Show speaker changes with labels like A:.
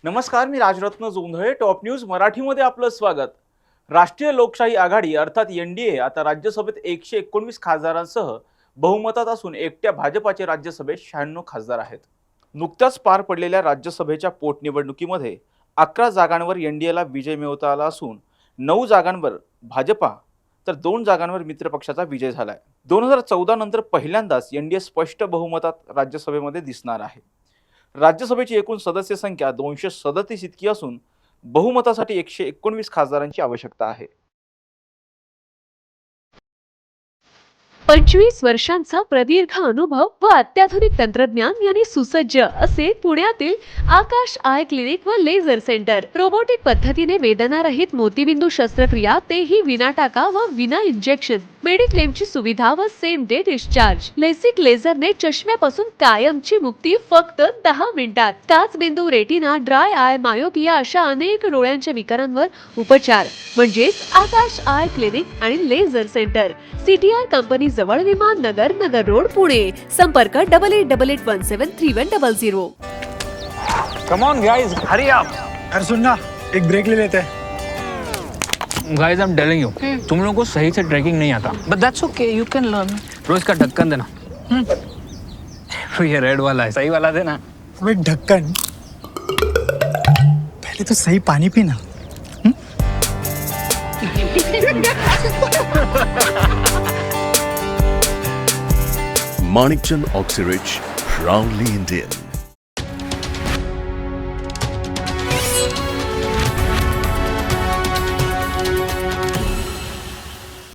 A: नमस्कार, मी Rajratna Jondhale. Top news मराठीमध्ये आपलं स्वागत. राष्ट्रीय लोकशाही आघाडी अर्थात एनडीए आता राज्यसभेत 119 खासदारांसह बहुमतात असून एकट्या भाजपाचे राज्यसभेत 96 खासदार आहेत. नुकत्याच पार पडलेल्या राज्यसभेच्या पोटनिवडणुकीमध्ये 11 जागांवर एनडीएला विजय मिळवता आला असून 9 जागांवर भाजपा तर 2 जागांवर मित्रपक्षाचा विजय झालाय. 2014 नंतर पहिल्यांदाच एनडीए स्पष्ट बहुमतात राज्यसभेमध्ये दिसणार आहे. राज्यसभेची एकूण सदस्य संख्या 237 इतकी असून बहुमतासाठी 119 खासदारांची आवश्यकता आहे.
B: 25 वर्षांचा प्रदीर्घ अनुभव व अत्याधुनिक तंत्रज्ञान यांनी सुसज्ज असे पुण्यातील आकाश आय क्लिनिक व लेझर सेंटर. रोबोटिक पद्धतीने वेदनारहित मोतीबिंदू शस्त्रक्रिया, तेही विना टाका व विना इंजेक्शन. मेडिक्लेमची सुविधा व सेम डे डिस्चार्ज. लेसिक लेझरने चष्म्यापासून कायमची मुक्ती फक्त 10 मिनिटात. काचबिंदू, रेटिना, ड्राय आय, मायोपिया अशा अनेक डोळ्यांच्या विकारांवर उपचार म्हणजेच आकाश आय क्लिनिक आणि लेझर सेंटर. सीटीआर कंपनी जवळ, विमान नगर, नगर रोड, पुणे. संपर्क 8888173100.
C: Come on guys, hurry up.
D: अरे सुन ना, एक ब्रेक ले लेते हैं.
C: Guys, I'm telling you, तुम लोगों को सही से ट्रैकिंग नहीं आता.
E: But that's okay, you can learn.
C: रोज का ढक्कन देना. तो ये रेड वाला है, सही वाला देना.
D: अबे ढक्कन, पहले तो सही पानी पीना.
F: Manikchand Oxyrich, proudly Indian.